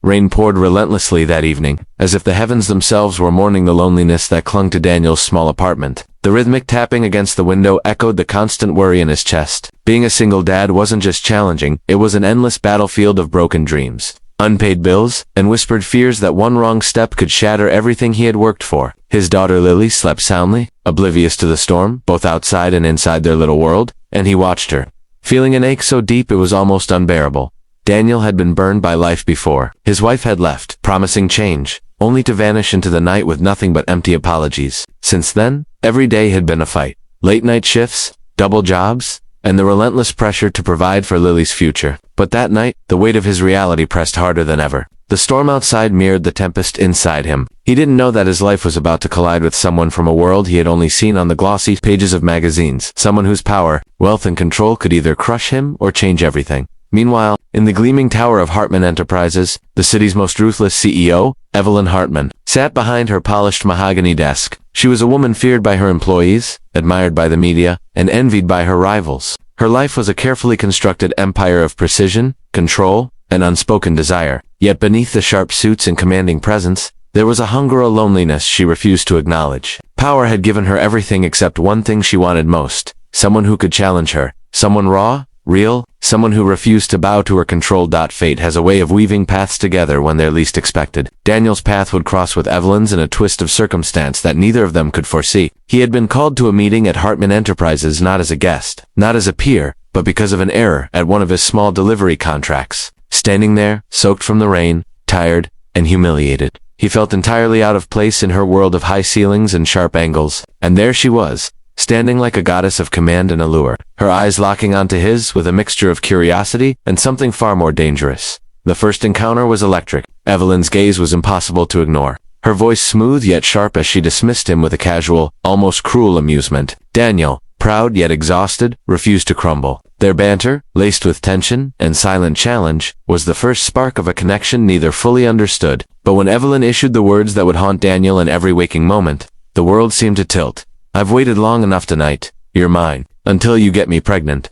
Rain poured relentlessly that evening, as if the heavens themselves were mourning the loneliness that clung to Daniel's small apartment. The rhythmic tapping against the window echoed the constant worry in his chest. Being a single dad wasn't just challenging, it was an endless battlefield of broken dreams, unpaid bills, and whispered fears that one wrong step could shatter everything he had worked for. His daughter Lily slept soundly, oblivious to the storm, both outside and inside their little world, and he watched her, feeling an ache so deep it was almost unbearable. Daniel had been burned by life before. His wife had left, promising change, only to vanish into the night with nothing but empty apologies. Since then, every day had been a fight. Late-night shifts, double jobs, and the relentless pressure to provide for Lily's future. But that night, the weight of his reality pressed harder than ever. The storm outside mirrored the tempest inside him. He didn't know that his life was about to collide with someone from a world he had only seen on the glossy pages of magazines, someone whose power, wealth, and control could either crush him or change everything. Meanwhile, in the gleaming tower of Hartman Enterprises, the city's most ruthless CEO, Evelyn Hartman, sat behind her polished mahogany desk. She was a woman feared by her employees, admired by the media, and envied by her rivals. Her life was a carefully constructed empire of precision, control, and unspoken desire. Yet beneath the sharp suits and commanding presence, there was a hunger, a loneliness she refused to acknowledge. Power had given her everything except one thing she wanted most: someone who could challenge her, someone raw, real, someone who refused to bow to her control. Fate has a way of weaving paths together when they're least expected. Daniel's path would cross with Evelyn's in a twist of circumstance that neither of them could foresee. He had been called to a meeting at Hartman Enterprises not as a guest, not as a peer, but because of an error at one of his small delivery contracts. Standing there, soaked from the rain, tired, and humiliated, he felt entirely out of place in her world of high ceilings and sharp angles. And there she was, standing like a goddess of command and allure, her eyes locking onto his with a mixture of curiosity and something far more dangerous. The first encounter was electric. Evelyn's gaze was impossible to ignore, her voice smooth yet sharp as she dismissed him with a casual, almost cruel amusement. Daniel, proud yet exhausted, refused to crumble. Their banter, laced with tension and silent challenge, was the first spark of a connection neither fully understood. But when Evelyn issued the words that would haunt Daniel in every waking moment, the world seemed to tilt. "I've waited long enough tonight. You're mine. Until you get me pregnant."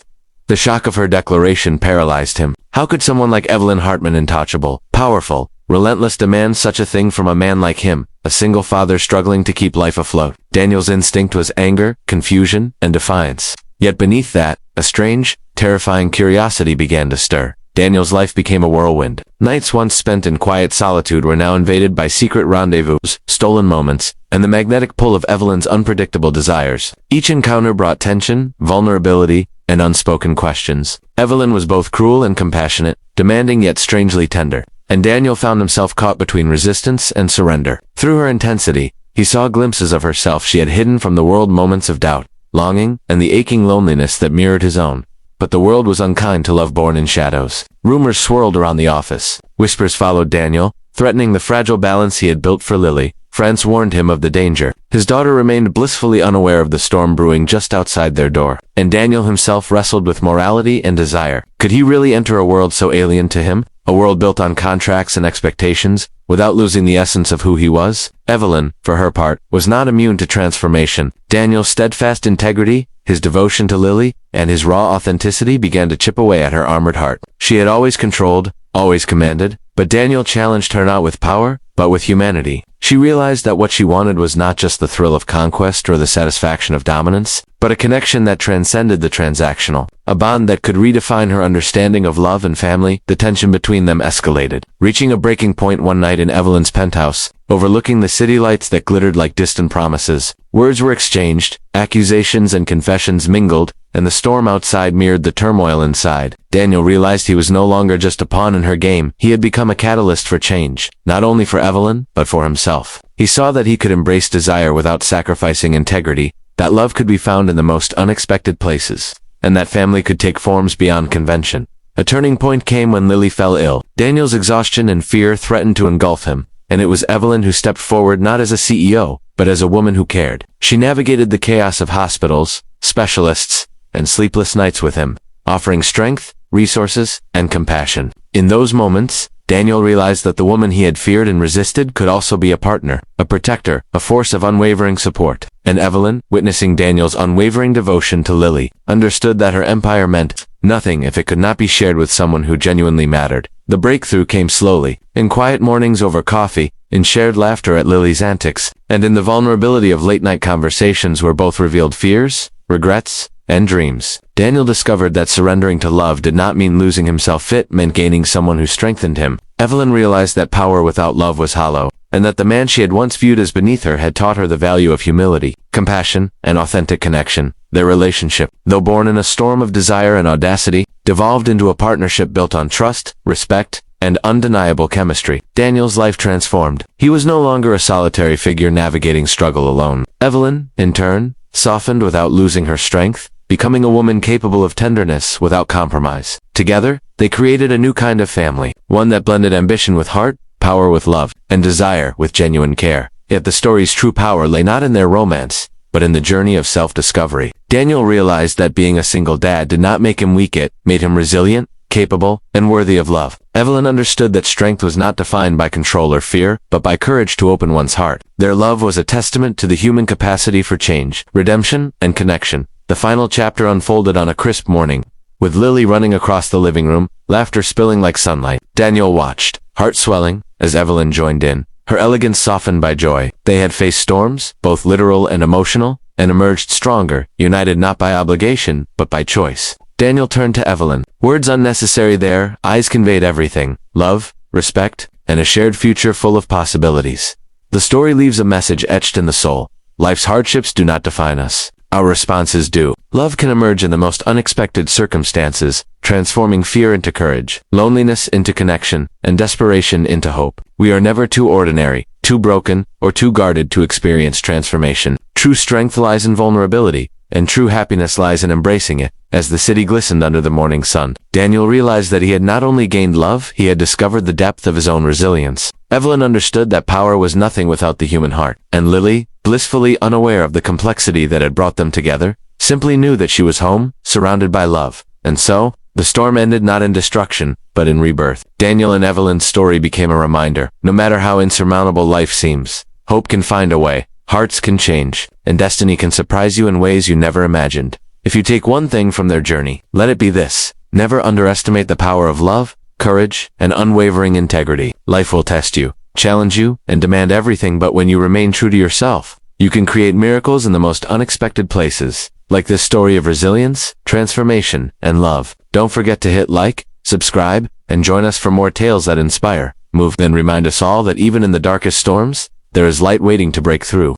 The shock of her declaration paralyzed him. How could someone like Evelyn Hartman, untouchable, powerful, relentless, demand such a thing from a man like him, a single father struggling to keep life afloat? Daniel's instinct was anger, confusion, and defiance. Yet beneath that, a strange, terrifying curiosity began to stir. Daniel's life became a whirlwind. Nights once spent in quiet solitude were now invaded by secret rendezvous, stolen moments, and the magnetic pull of Evelyn's unpredictable desires. Each encounter brought tension, vulnerability, and unspoken questions. Evelyn was both cruel and compassionate, demanding yet strangely tender, and Daniel found himself caught between resistance and surrender. Through her intensity, he saw glimpses of herself she had hidden from the world, moments of doubt, longing, and the aching loneliness that mirrored his own. But the world was unkind to love born in shadows. Rumors swirled around the office. Whispers followed Daniel, threatening the fragile balance he had built for Lily. Friends warned him of the danger. His daughter remained blissfully unaware of the storm brewing just outside their door. And Daniel himself wrestled with morality and desire. Could he really enter a world so alien to him? A world built on contracts and expectations, without losing the essence of who he was? Evelyn, for her part, was not immune to transformation. Daniel's steadfast integrity, his devotion to Lily, and his raw authenticity began to chip away at her armored heart. She had always controlled, always commanded, but Daniel challenged her not with power, but with humanity. She realized that what she wanted was not just the thrill of conquest or the satisfaction of dominance, but a connection that transcended the transactional, a bond that could redefine her understanding of love and family. The tension between them escalated, reaching a breaking point one night in Evelyn's penthouse, overlooking the city lights that glittered like distant promises. Words were exchanged, accusations and confessions mingled, and the storm outside mirrored the turmoil inside. Daniel realized he was no longer just a pawn in her game. He had become a catalyst for change, not only for Evelyn, but for himself. He saw that he could embrace desire without sacrificing integrity, that love could be found in the most unexpected places, and that family could take forms beyond convention. A turning point came when Lily fell ill. Daniel's exhaustion and fear threatened to engulf him, and it was Evelyn who stepped forward not as a CEO, but as a woman who cared. She navigated the chaos of hospitals, specialists, and sleepless nights with him, offering strength, resources, and compassion. In those moments, Daniel realized that the woman he had feared and resisted could also be a partner, a protector, a force of unwavering support. And Evelyn, witnessing Daniel's unwavering devotion to Lily, understood that her empire meant nothing if it could not be shared with someone who genuinely mattered. The breakthrough came slowly, in quiet mornings over coffee, in shared laughter at Lily's antics, and in the vulnerability of late-night conversations where both revealed fears, regrets, and dreams. Daniel discovered that surrendering to love did not mean losing himself. It meant gaining someone who strengthened him. Evelyn realized that power without love was hollow, and that the man she had once viewed as beneath her had taught her the value of humility, compassion, and authentic connection. Their relationship, though born in a storm of desire and audacity, devolved into a partnership built on trust, respect, and undeniable chemistry. Daniel's life transformed. He was no longer a solitary figure navigating struggle alone. Evelyn, in turn, softened without losing her strength, becoming a woman capable of tenderness without compromise. Together, they created a new kind of family, one that blended ambition with heart, power with love, and desire with genuine care. Yet the story's true power lay not in their romance, but in the journey of self-discovery. Daniel realized that being a single dad did not make him weak. It made him resilient, capable, and worthy of love. Evelyn understood that strength was not defined by control or fear, but by courage to open one's heart. Their love was a testament to the human capacity for change, redemption, and connection. The final chapter unfolded on a crisp morning, with Lily running across the living room, laughter spilling like sunlight. Daniel watched, heart swelling, as Evelyn joined in, her elegance softened by joy. They had faced storms, both literal and emotional, and emerged stronger, united not by obligation, but by choice. Daniel turned to Evelyn. Words unnecessary there, eyes conveyed everything: love, respect, and a shared future full of possibilities. The story leaves a message etched in the soul. Life's hardships do not define us. Our responses do. Love can emerge in the most unexpected circumstances, transforming fear into courage, loneliness into connection, and desperation into hope. We are never too ordinary, too broken, or too guarded to experience transformation. True strength lies in vulnerability, and true happiness lies in embracing it. As the city glistened under the morning sun, Daniel realized that he had not only gained love, he had discovered the depth of his own resilience. Evelyn understood that power was nothing without the human heart, and Lily, blissfully unaware of the complexity that had brought them together, simply knew that she was home, surrounded by love. And so, the storm ended not in destruction, but in rebirth. Daniel and Evelyn's story became a reminder: no matter how insurmountable life seems, hope can find a way, hearts can change, and destiny can surprise you in ways you never imagined. If you take one thing from their journey, let it be this: never underestimate the power of love, courage, and unwavering integrity. Life will test you, challenge you, and demand everything, but when you remain true to yourself, you can create miracles in the most unexpected places. Like this story of resilience, transformation, and love. Don't forget to hit like, subscribe, and join us for more tales that inspire, move, and remind us all that even in the darkest storms, there is light waiting to break through.